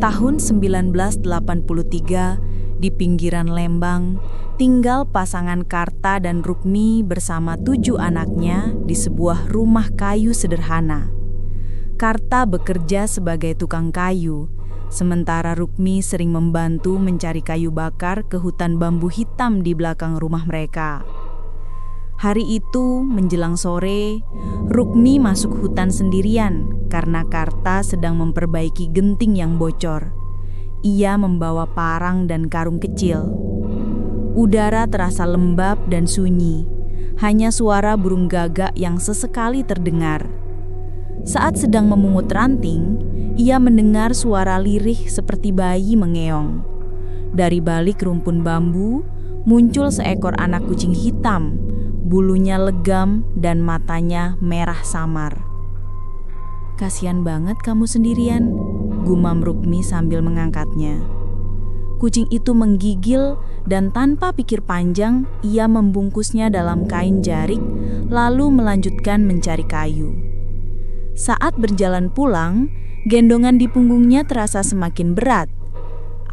Tahun 1983, di pinggiran Lembang, tinggal pasangan Karta dan Rukmi bersama 7 anaknya di sebuah rumah kayu sederhana. Karta bekerja sebagai tukang kayu, sementara Rukmi sering membantu mencari kayu bakar ke hutan bambu hitam di belakang rumah mereka. Hari itu, menjelang sore, Rukmi masuk hutan sendirian karena Karta sedang memperbaiki genting yang bocor. Ia membawa parang dan karung kecil. Udara terasa lembab dan sunyi, hanya suara burung gagak yang sesekali terdengar. Saat sedang memungut ranting, ia mendengar suara lirih seperti bayi mengeong. Dari balik rumpun bambu, muncul seekor anak kucing hitam. Bulunya legam dan matanya merah samar. "Kasian banget kamu sendirian," gumam Rukmi sambil mengangkatnya. Kucing itu menggigil dan tanpa pikir panjang, ia membungkusnya dalam kain jarik lalu melanjutkan mencari kayu. Saat berjalan pulang, gendongan di punggungnya terasa semakin berat.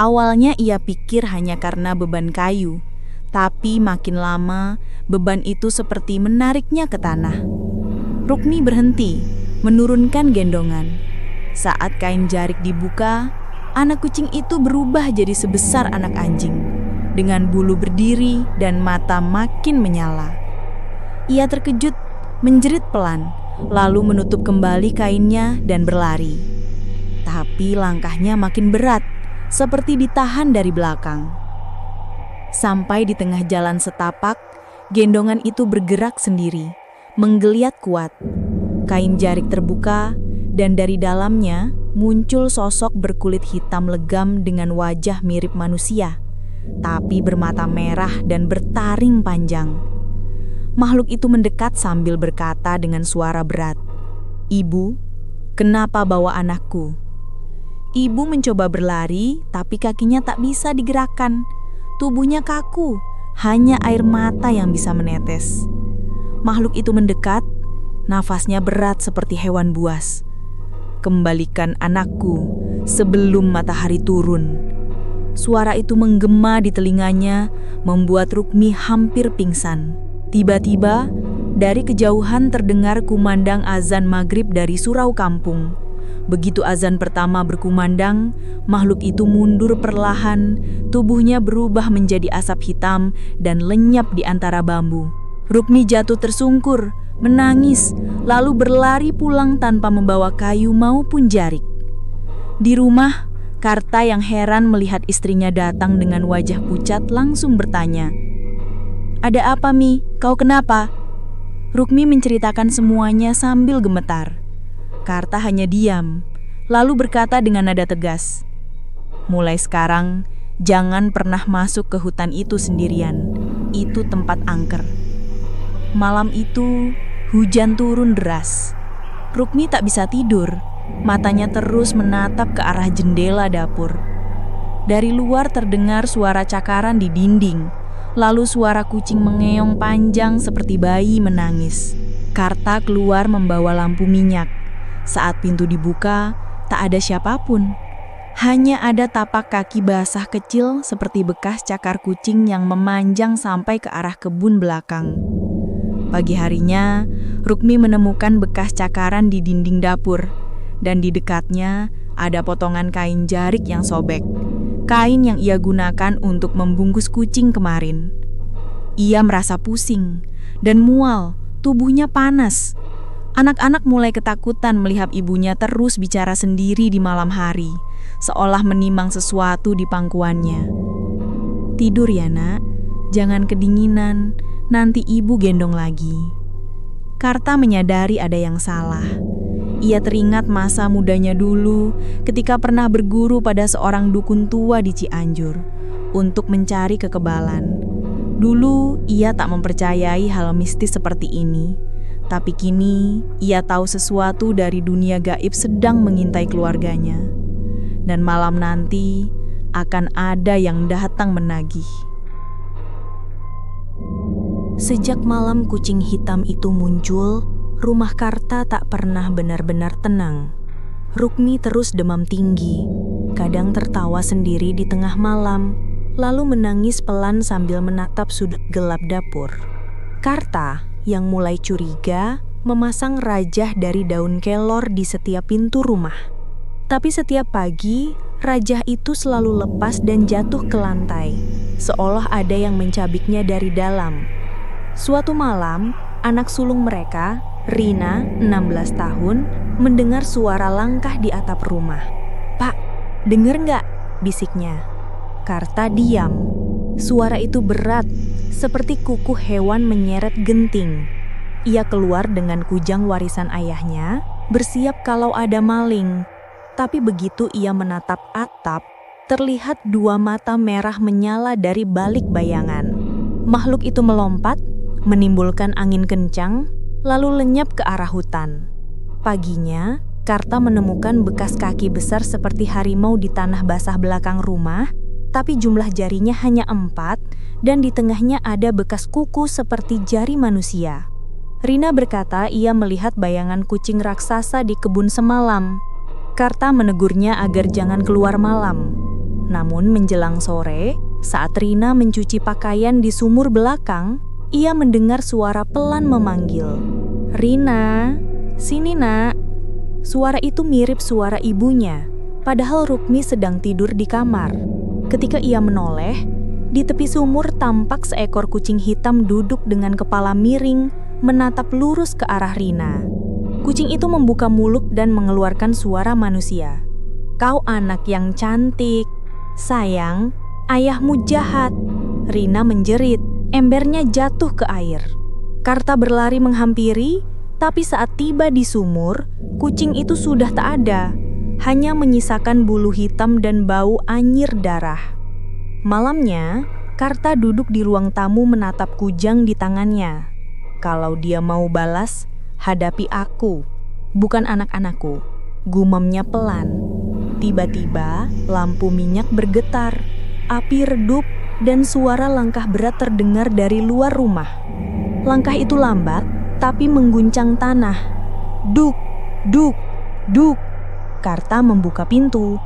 Awalnya ia pikir hanya karena beban kayu, tapi makin lama beban itu seperti menariknya ke tanah. Rukmi berhenti, menurunkan gendongan. Saat kain jarik dibuka, anak kucing itu berubah jadi sebesar anak anjing, dengan bulu berdiri dan mata makin menyala. Ia terkejut, menjerit pelan, lalu menutup kembali kainnya dan berlari. Tapi langkahnya makin berat, seperti ditahan dari belakang. Sampai di tengah jalan setapak, gendongan itu bergerak sendiri, menggeliat kuat. Kain jarik terbuka, dan dari dalamnya muncul sosok berkulit hitam legam dengan wajah mirip manusia, tapi bermata merah dan bertaring panjang. Makhluk itu mendekat sambil berkata dengan suara berat, "Ibu, kenapa bawa anakku?" Ibu mencoba berlari, tapi kakinya tak bisa digerakkan. Tubuhnya kaku, hanya air mata yang bisa menetes. Makhluk itu mendekat, nafasnya berat seperti hewan buas. "Kembalikan anakku sebelum matahari turun." Suara itu menggema di telinganya, membuat Rukmi hampir pingsan. Tiba-tiba, dari kejauhan terdengar kumandang azan maghrib dari surau kampung. Begitu azan pertama berkumandang, makhluk itu mundur perlahan, tubuhnya berubah menjadi asap hitam dan lenyap di antara bambu. Rukmi jatuh tersungkur, menangis, lalu berlari pulang tanpa membawa kayu maupun jarik. Di rumah, Karta yang heran melihat istrinya datang dengan wajah pucat langsung bertanya, "Ada apa, Mi? Kau kenapa?" Rukmi menceritakan semuanya sambil gemetar. Karta hanya diam, lalu berkata dengan nada tegas, "Mulai sekarang, jangan pernah masuk ke hutan itu sendirian. Itu tempat angker." Malam itu, hujan turun deras. Rukmi tak bisa tidur, matanya terus menatap ke arah jendela dapur. Dari luar terdengar suara cakaran di dinding, lalu suara kucing mengeong panjang seperti bayi menangis. Karta keluar membawa lampu minyak. Saat pintu dibuka, tak ada siapapun. Hanya ada tapak kaki basah kecil seperti bekas cakar kucing yang memanjang sampai ke arah kebun belakang. Pagi harinya, Rukmi menemukan bekas cakaran di dinding dapur, dan di dekatnya ada potongan kain jarik yang sobek, kain yang ia gunakan untuk membungkus kucing kemarin. Ia merasa pusing dan mual, tubuhnya panas. Anak-anak mulai ketakutan melihat ibunya terus bicara sendiri di malam hari, seolah menimang sesuatu di pangkuannya. "Tidur ya, Nak. Jangan kedinginan, nanti ibu gendong lagi." Karta menyadari ada yang salah. Ia teringat masa mudanya dulu ketika pernah berguru pada seorang dukun tua di Cianjur untuk mencari kekebalan. Dulu ia tak mempercayai hal mistis seperti ini. Tapi kini ia tahu sesuatu dari dunia gaib sedang mengintai keluarganya. Dan malam nanti akan ada yang datang menagih. Sejak malam kucing hitam itu muncul, rumah Karta tak pernah benar-benar tenang. Rukmi terus demam tinggi. kadang tertawa sendiri di tengah malam, lalu menangis pelan sambil menatap sudut gelap dapur. Karta, yang mulai curiga, memasang rajah dari daun kelor di setiap pintu rumah. Tapi setiap pagi, rajah itu selalu lepas dan jatuh ke lantai, seolah ada yang mencabiknya dari dalam. Suatu malam, anak sulung mereka, Rina, 16 tahun, mendengar suara langkah di atap rumah. "Pak, denger nggak?" bisiknya. Karta diam. Suara itu berat, seperti kuku hewan menyeret genting. Ia keluar dengan kujang warisan ayahnya, bersiap kalau ada maling. Tapi begitu ia menatap atap, terlihat dua mata merah menyala dari balik bayangan. Makhluk itu melompat, menimbulkan angin kencang, lalu lenyap ke arah hutan. Paginya, Karta menemukan bekas kaki besar seperti harimau di tanah basah belakang rumah, tapi jumlah jarinya hanya 4 dan di tengahnya ada bekas kuku seperti jari manusia. Rina berkata ia melihat bayangan kucing raksasa di kebun semalam. Karta menegurnya agar jangan keluar malam. Namun menjelang sore, saat Rina mencuci pakaian di sumur belakang, ia mendengar suara pelan memanggil. "Rina, sini nak." Suara itu mirip suara ibunya, padahal Rukmi sedang tidur di kamar. Ketika ia menoleh, di tepi sumur tampak seekor kucing hitam duduk dengan kepala miring, menatap lurus ke arah Rina. Kucing itu membuka mulut dan mengeluarkan suara manusia. "Kau anak yang cantik. Sayang, ayahmu jahat." Rina menjerit, embernya jatuh ke air. Karta berlari menghampiri, tapi saat tiba di sumur, kucing itu sudah tak ada. Hanya menyisakan bulu hitam dan bau anyir darah. Malamnya, Karta duduk di ruang tamu menatap kujang di tangannya. "Kalau dia mau balas, hadapi aku, bukan anak-anakku," gumamnya pelan. Tiba-tiba, lampu minyak bergetar, api redup, dan suara langkah berat terdengar dari luar rumah. Langkah itu lambat, tapi mengguncang tanah. Duk, duk, duk. Karta membuka pintu.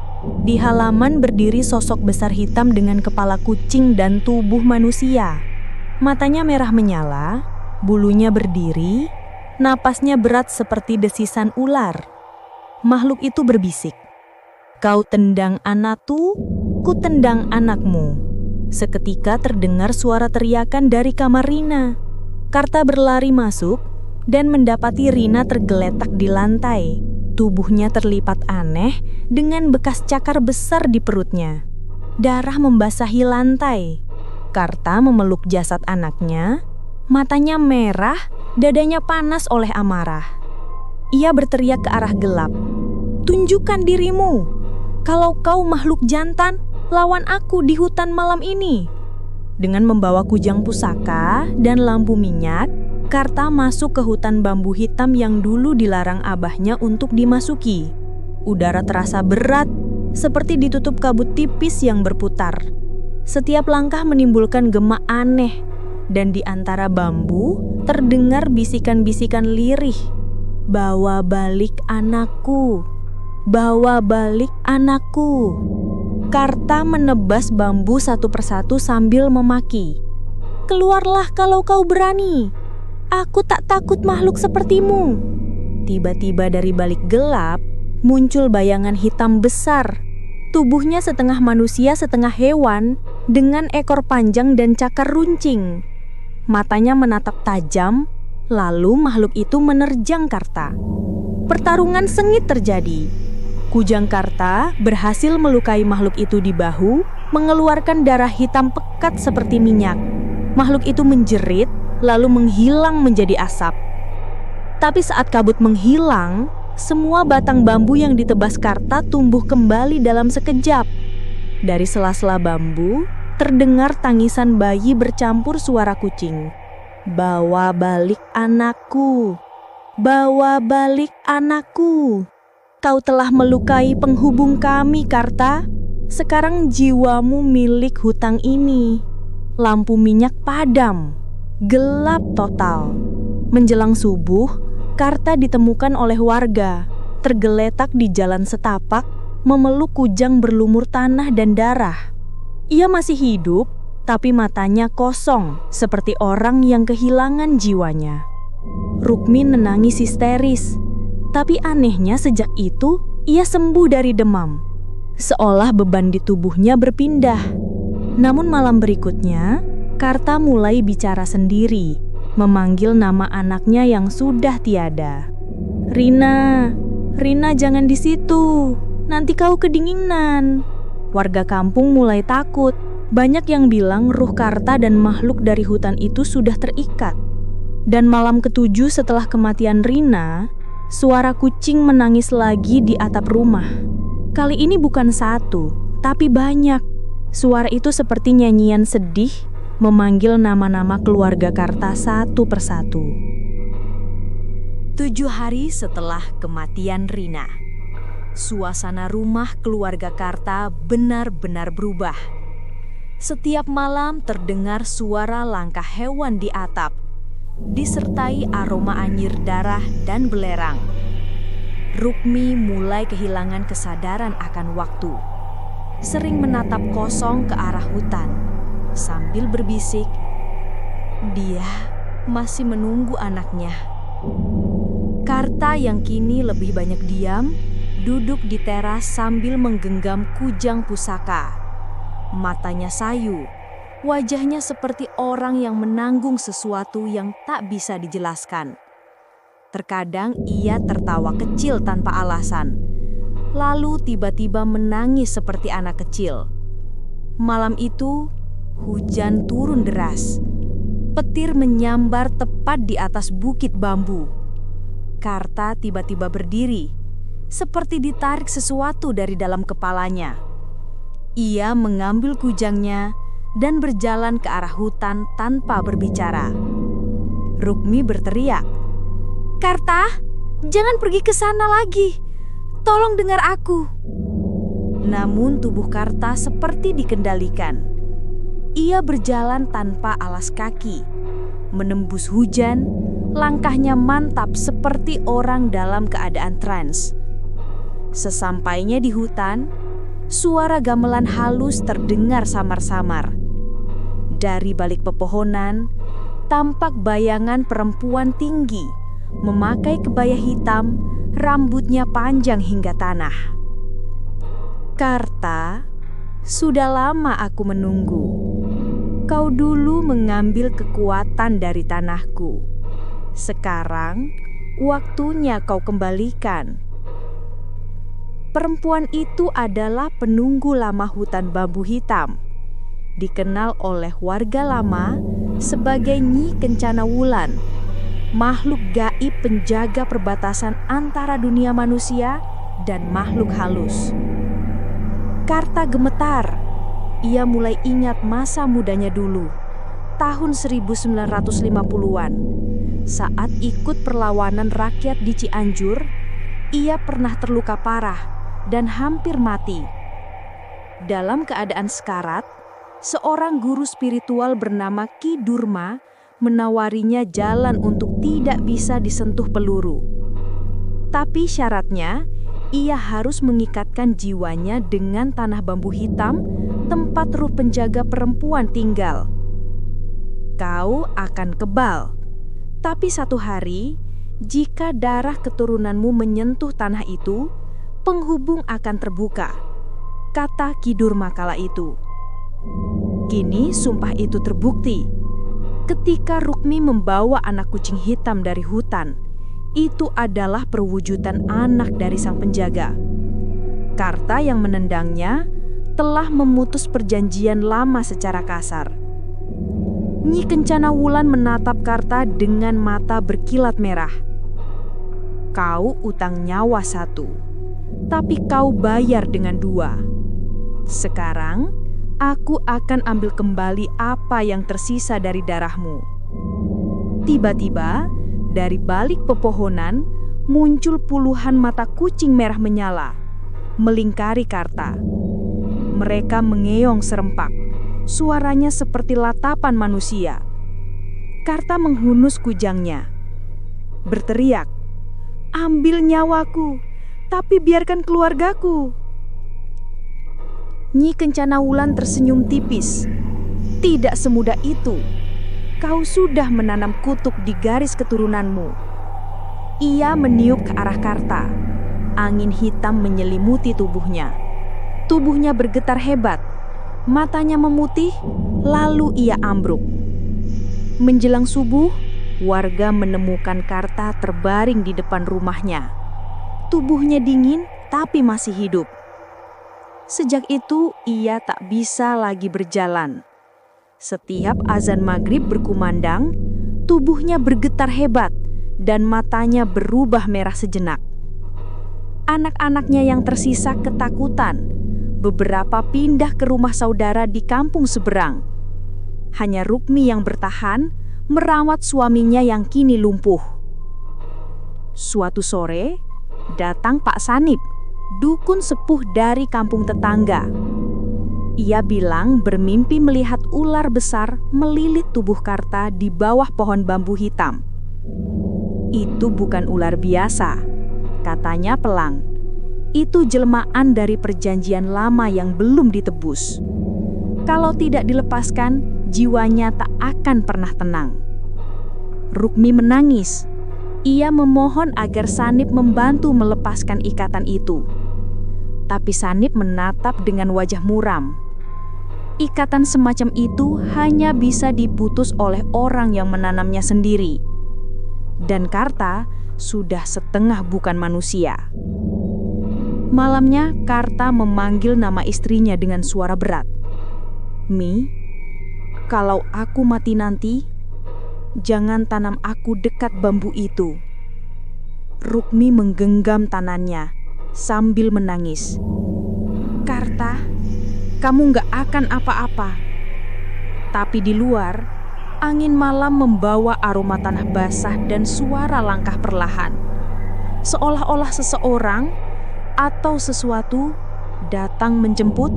Di halaman berdiri sosok besar hitam dengan kepala kucing dan tubuh manusia. Matanya merah menyala, bulunya berdiri, napasnya berat seperti desisan ular. Makhluk itu berbisik, "Kau tendang anakku, ku tendang anakmu." Seketika terdengar suara teriakan dari kamar Rina. Karta berlari masuk dan mendapati Rina tergeletak di lantai. Tubuhnya terlipat aneh dengan bekas cakar besar di perutnya. Darah membasahi lantai. Karta memeluk jasad anaknya, matanya merah, dadanya panas oleh amarah. Ia berteriak ke arah gelap, "Tunjukkan dirimu. Kalau kau makhluk jantan, lawan aku di hutan malam ini." Dengan membawa kujang pusaka dan lampu minyak, Karta masuk ke hutan bambu hitam yang dulu dilarang abahnya untuk dimasuki. Udara terasa berat, seperti ditutup kabut tipis yang berputar. Setiap langkah menimbulkan gema aneh, dan di antara bambu terdengar bisikan-bisikan lirih. "Bawa balik anakku, bawa balik anakku." Karta menebas bambu satu persatu sambil memaki. "Keluarlah kalau kau berani. Aku tak takut makhluk sepertimu." Tiba-tiba dari balik gelap, muncul bayangan hitam besar. Tubuhnya setengah manusia setengah hewan, dengan ekor panjang dan cakar runcing. Matanya menatap tajam, lalu makhluk itu menerjang Karta. Pertarungan sengit terjadi. Kujang Karta berhasil melukai makhluk itu di bahu, mengeluarkan darah hitam pekat seperti minyak. Makhluk itu menjerit, lalu menghilang menjadi asap. Tapi saat kabut menghilang, semua batang bambu yang ditebas Karta tumbuh kembali dalam sekejap. Dari sela-sela bambu, terdengar tangisan bayi bercampur suara kucing. "Bawa balik anakku, bawa balik anakku. Kau telah melukai penghubung kami, Karta. Sekarang jiwamu milik hutang ini." Lampu minyak padam. Gelap total. Menjelang subuh, Karta ditemukan oleh warga, tergeletak di jalan setapak, memeluk kujang berlumur tanah dan darah. Ia masih hidup, tapi matanya kosong seperti orang yang kehilangan jiwanya. Rukmi menangis histeris, tapi anehnya sejak itu ia sembuh dari demam, seolah beban di tubuhnya berpindah. Namun malam berikutnya, Karta mulai bicara sendiri, memanggil nama anaknya yang sudah tiada. Rina, Rina jangan di situ, nanti kau kedinginan. Warga kampung mulai takut. Banyak yang bilang ruh Karta dan makhluk dari hutan itu sudah terikat. Dan malam ketujuh setelah kematian Rina, suara kucing menangis lagi di atap rumah. Kali ini bukan satu, tapi banyak. Suara itu seperti nyanyian sedih, memanggil nama-nama keluarga Karta satu persatu. 7 hari setelah kematian Rina, suasana rumah keluarga Karta benar-benar berubah. Setiap malam terdengar suara langkah hewan di atap, disertai aroma anyir darah dan belerang. Rukmi mulai kehilangan kesadaran akan waktu. Sering menatap kosong ke arah hutan, sambil berbisik, dia masih menunggu anaknya. Karta yang kini lebih banyak diam, duduk di teras sambil menggenggam kujang pusaka. Matanya sayu, wajahnya seperti orang yang menanggung sesuatu yang tak bisa dijelaskan. Terkadang ia tertawa kecil tanpa alasan, lalu tiba-tiba menangis seperti anak kecil. Malam itu, hujan turun deras. Petir menyambar tepat di atas bukit bambu. Karta tiba-tiba berdiri, seperti ditarik sesuatu dari dalam kepalanya. Ia mengambil kujangnya dan berjalan ke arah hutan tanpa berbicara. Rukmi berteriak, "Karta, jangan pergi ke sana lagi. Tolong dengar aku." Namun tubuh Karta seperti dikendalikan. Ia berjalan tanpa alas kaki, menembus hujan. Langkahnya mantap seperti orang dalam keadaan trans. Sesampainya di hutan, suara gamelan halus terdengar samar-samar. Dari balik pepohonan, tampak bayangan perempuan tinggi, memakai kebaya hitam, rambutnya panjang hingga tanah. "Karta, sudah lama aku menunggu. Kau dulu mengambil kekuatan dari tanahku. Sekarang, waktunya kau kembalikan." Perempuan itu adalah penunggu lama hutan bambu hitam, dikenal oleh warga lama sebagai Nyi Kencana Wulan, makhluk gaib penjaga perbatasan antara dunia manusia dan makhluk halus. Karta gemetar. Ia mulai ingat masa mudanya dulu, tahun 1950-an. Saat ikut perlawanan rakyat di Cianjur, ia pernah terluka parah dan hampir mati. Dalam keadaan sekarat, seorang guru spiritual bernama Ki Durma menawarinya jalan untuk tidak bisa disentuh peluru. Tapi syaratnya, ia harus mengikatkan jiwanya dengan tanah bambu hitam tempat ruh penjaga perempuan tinggal. Kau akan kebal. Tapi satu hari, jika darah keturunanmu menyentuh tanah itu, penghubung akan terbuka, kata Ki Durma kala itu. Kini sumpah itu terbukti. Ketika Rukmi membawa anak kucing hitam dari hutan, itu adalah perwujudan anak dari sang penjaga. Karta yang menendangnya telah memutus perjanjian lama secara kasar. Nyi Kencana Wulan menatap Karta dengan mata berkilat merah. "Kau utang nyawa 1, tapi kau bayar dengan 2. Sekarang, aku akan ambil kembali apa yang tersisa dari darahmu." Tiba-tiba, dari balik pepohonan, muncul puluhan mata kucing merah menyala, melingkari Karta. Mereka mengeong serempak. Suaranya seperti latapan manusia. Karta menghunus kujangnya, berteriak, "Ambil nyawaku, tapi biarkan keluargaku." Nyi Kencana Wulan tersenyum tipis. Tidak semudah itu. Kau sudah menanam kutuk di garis keturunanmu. Ia meniup ke arah Karta. Angin hitam menyelimuti tubuhnya. Tubuhnya bergetar hebat. Matanya memutih, lalu ia ambruk. Menjelang subuh, warga menemukan Karta terbaring di depan rumahnya. Tubuhnya dingin, tapi masih hidup. Sejak itu, ia tak bisa lagi berjalan. Setiap azan maghrib berkumandang, tubuhnya bergetar hebat dan matanya berubah merah sejenak. Anak-anaknya yang tersisa ketakutan. Beberapa pindah ke rumah saudara di kampung seberang. Hanya Rukmi yang bertahan merawat suaminya yang kini lumpuh. Suatu sore, datang Pak Sanip, dukun sepuh dari kampung tetangga. Ia bilang bermimpi melihat ular besar melilit tubuh Karta di bawah pohon bambu hitam. Itu bukan ular biasa, katanya Pelang. Itu jelmaan dari perjanjian lama yang belum ditebus. Kalau tidak dilepaskan, jiwanya tak akan pernah tenang. Rukmi menangis. Ia memohon agar Sanip membantu melepaskan ikatan itu. Tapi Sanip menatap dengan wajah muram. Ikatan semacam itu hanya bisa diputus oleh orang yang menanamnya sendiri. Dan Karta sudah setengah bukan manusia. Malamnya, Karta memanggil nama istrinya dengan suara berat. Mi, kalau aku mati nanti, jangan tanam aku dekat bambu itu. Rukmi menggenggam tangannya sambil menangis. Karta, kamu gak akan apa-apa. Tapi di luar, angin malam membawa aroma tanah basah dan suara langkah perlahan. Seolah-olah seseorang atau sesuatu datang menjemput.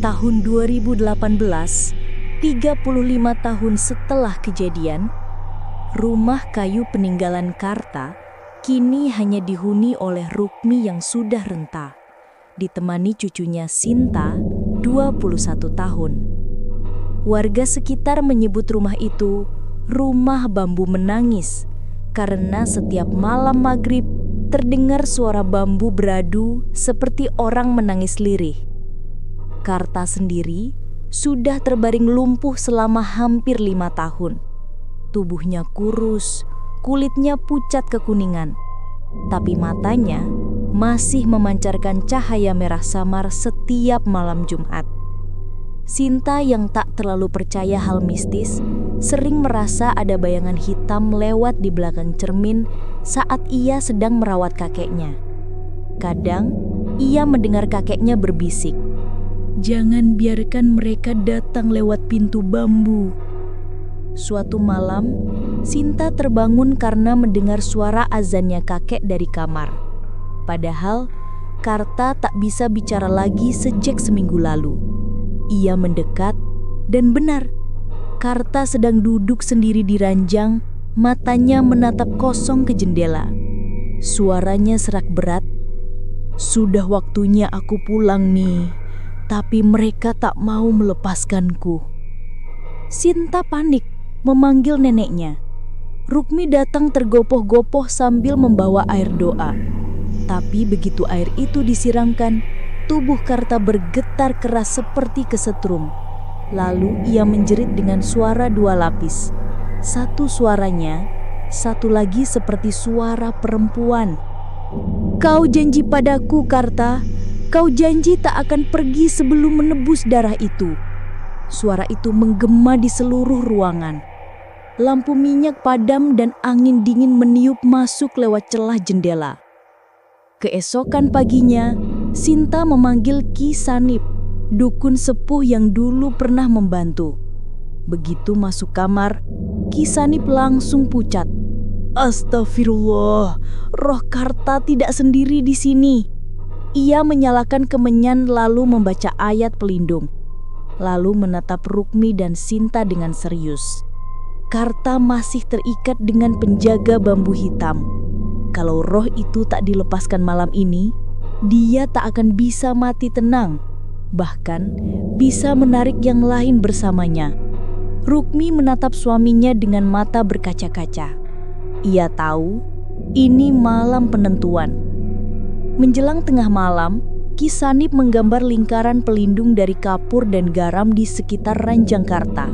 Tahun 2018, 35 tahun setelah kejadian, rumah kayu peninggalan Karta kini hanya dihuni oleh Rukmi yang sudah renta, ditemani cucunya Sinta, 21 tahun. Warga sekitar menyebut rumah itu rumah bambu menangis, karena setiap malam maghrib terdengar suara bambu beradu seperti orang menangis lirih. Karta sendiri sudah terbaring lumpuh selama hampir 5 tahun. Tubuhnya kurus, kulitnya pucat kekuningan, tapi matanya masih memancarkan cahaya merah samar setiap malam Jumat. Sinta yang tak terlalu percaya hal mistis sering merasa ada bayangan hitam lewat di belakang cermin saat ia sedang merawat kakeknya. Kadang ia mendengar kakeknya berbisik, "Jangan biarkan mereka datang lewat pintu bambu." Suatu malam, Sinta terbangun karena mendengar suara azannya kakek dari kamar. Padahal Karta tak bisa bicara lagi sejak seminggu lalu. Ia mendekat dan benar, Karta sedang duduk sendiri di ranjang, matanya menatap kosong ke jendela. Suaranya serak berat, "Sudah waktunya aku pulang nih, tapi mereka tak mau melepaskanku." Sinta panik, memanggil neneknya. Rukmi datang tergopoh-gopoh sambil membawa air doa. Tapi begitu air itu disiramkan, tubuh Karta bergetar keras seperti kesetrum. Lalu ia menjerit dengan suara 2 lapis. Satu suaranya, satu lagi seperti suara perempuan. "Kau janji padaku, Karta. Kau janji tak akan pergi sebelum menebus darah itu." Suara itu menggema di seluruh ruangan. Lampu minyak padam dan angin dingin meniup masuk lewat celah jendela. Keesokan paginya, Sinta memanggil Ki Sanip, dukun sepuh yang dulu pernah membantu. Begitu masuk kamar, Ki Sanip langsung pucat. "Astagfirullah, roh Karta tidak sendiri di sini." Ia menyalakan kemenyan lalu membaca ayat pelindung. Lalu menatap Rukmi dan Sinta dengan serius. Karta masih terikat dengan penjaga bambu hitam. Kalau roh itu tak dilepaskan malam ini, dia tak akan bisa mati tenang, bahkan bisa menarik yang lain bersamanya. Rukmi menatap suaminya dengan mata berkaca-kaca. Ia tahu ini malam penentuan. Menjelang tengah malam, Ki Sanip menggambar lingkaran pelindung dari kapur dan garam di sekitar ranjang Karta.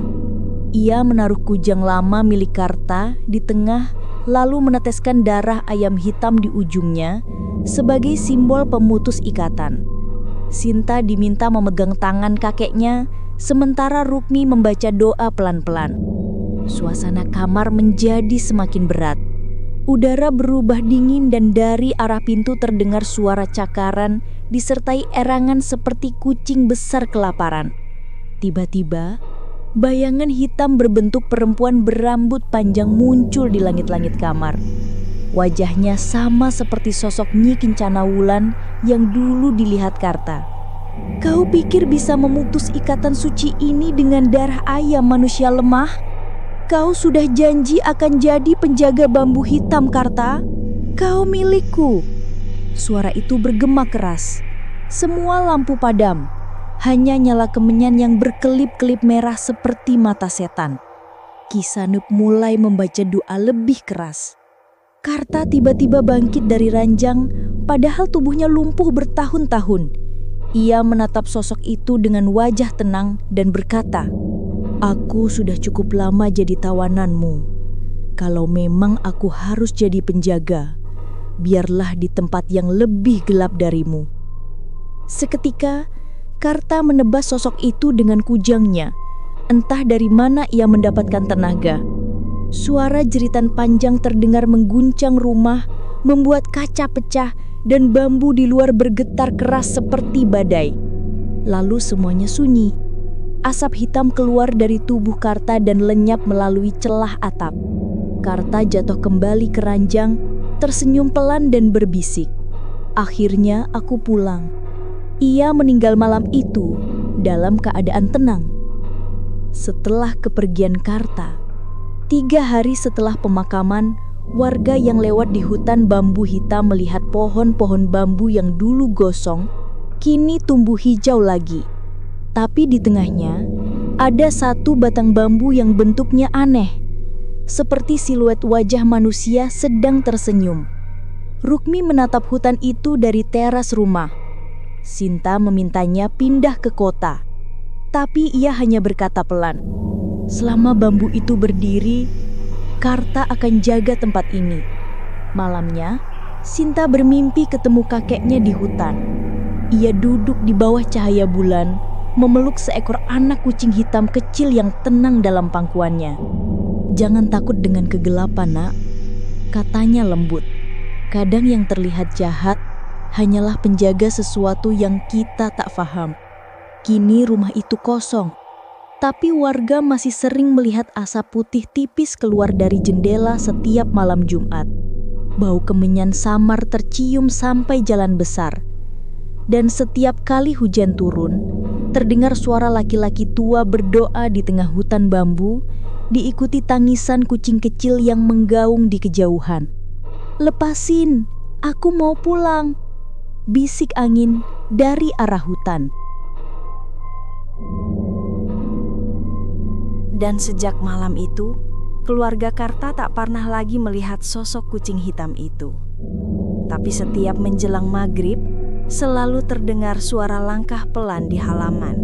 Ia menaruh kujang lama milik Karta di tengah, lalu meneteskan darah ayam hitam di ujungnya sebagai simbol pemutus ikatan. Sinta diminta memegang tangan kakeknya, sementara Rukmi membaca doa pelan-pelan. Suasana kamar menjadi semakin berat. Udara berubah dingin dan dari arah pintu terdengar suara cakaran disertai erangan seperti kucing besar kelaparan. Tiba-tiba, bayangan hitam berbentuk perempuan berambut panjang muncul di langit-langit kamar. Wajahnya sama seperti sosok Nyi Kencana Wulan yang dulu dilihat Karta. Kau pikir bisa memutus ikatan suci ini dengan darah ayam manusia lemah? Kau sudah janji akan jadi penjaga bambu hitam, Karta. Kau milikku. Suara itu bergema keras. Semua lampu padam. Hanya nyala kemenyan yang berkelip-kelip merah seperti mata setan. Ki Sanip mulai membaca doa lebih keras. Karta tiba-tiba bangkit dari ranjang, padahal tubuhnya lumpuh bertahun-tahun. Ia menatap sosok itu dengan wajah tenang dan berkata, "Aku sudah cukup lama jadi tawananmu. Kalau memang aku harus jadi penjaga, biarlah di tempat yang lebih gelap darimu." Seketika, Karta menebas sosok itu dengan kujangnya. Entah dari mana ia mendapatkan tenaga. Suara jeritan panjang terdengar mengguncang rumah, membuat kaca pecah dan bambu di luar bergetar keras seperti badai. Lalu semuanya sunyi. Asap hitam keluar dari tubuh Karta dan lenyap melalui celah atap. Karta jatuh kembali ke ranjang, tersenyum pelan dan berbisik, "Akhirnya aku pulang." Ia meninggal malam itu dalam keadaan tenang. Setelah kepergian Karta, 3 hari setelah pemakaman, warga yang lewat di hutan bambu hitam melihat pohon-pohon bambu yang dulu gosong, kini tumbuh hijau lagi. Tapi di tengahnya, ada satu batang bambu yang bentuknya aneh, seperti siluet wajah manusia sedang tersenyum. Rukmi menatap hutan itu dari teras rumah. Sinta memintanya pindah ke kota, tapi ia hanya berkata pelan, "Selama bambu itu berdiri, Karta akan jaga tempat ini." Malamnya, Sinta bermimpi ketemu kakeknya di hutan. Ia duduk di bawah cahaya bulan, memeluk seekor anak kucing hitam kecil yang tenang dalam pangkuannya. "Jangan takut dengan kegelapan, Nak," katanya lembut. "Kadang yang terlihat jahat hanyalah penjaga sesuatu yang kita tak faham." Kini rumah itu kosong, tapi warga masih sering melihat asap putih tipis keluar dari jendela setiap malam Jumat. Bau kemenyan samar tercium sampai jalan besar. Dan setiap kali hujan turun, terdengar suara laki-laki tua berdoa di tengah hutan bambu, diikuti tangisan kucing kecil yang menggaung di kejauhan. "Lepasin, aku mau pulang," bisik angin dari arah hutan. Dan sejak malam itu, keluarga Karta tak pernah lagi melihat sosok kucing hitam itu. Tapi setiap menjelang maghrib, selalu terdengar suara langkah pelan di halaman.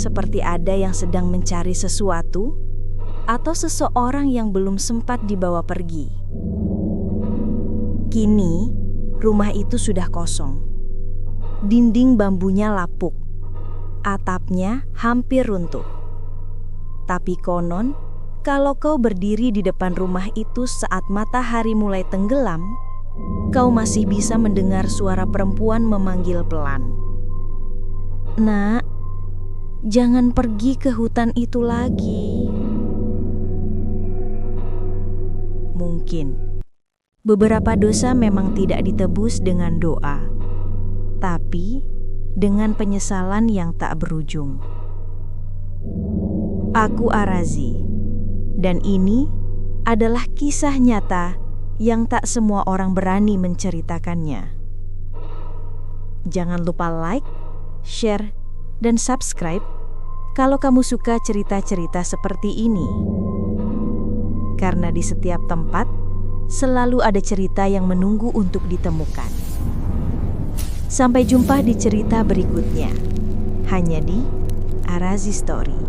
Seperti ada yang sedang mencari sesuatu, atau seseorang yang belum sempat dibawa pergi. Kini, rumah itu sudah kosong. Dinding bambunya lapuk. Atapnya hampir runtuh. Tapi konon, kalau kau berdiri di depan rumah itu saat matahari mulai tenggelam, kau masih bisa mendengar suara perempuan memanggil pelan. "Nak, jangan pergi ke hutan itu lagi." Mungkin beberapa dosa memang tidak ditebus dengan doa, tapi dengan penyesalan yang tak berujung. Aku Arazi, dan ini adalah kisah nyata yang tak semua orang berani menceritakannya. Jangan lupa like, share, dan subscribe kalau kamu suka cerita-cerita seperti ini. Karena di setiap tempat selalu ada cerita yang menunggu untuk ditemukan. Sampai jumpa di cerita berikutnya, hanya di Arazi Story.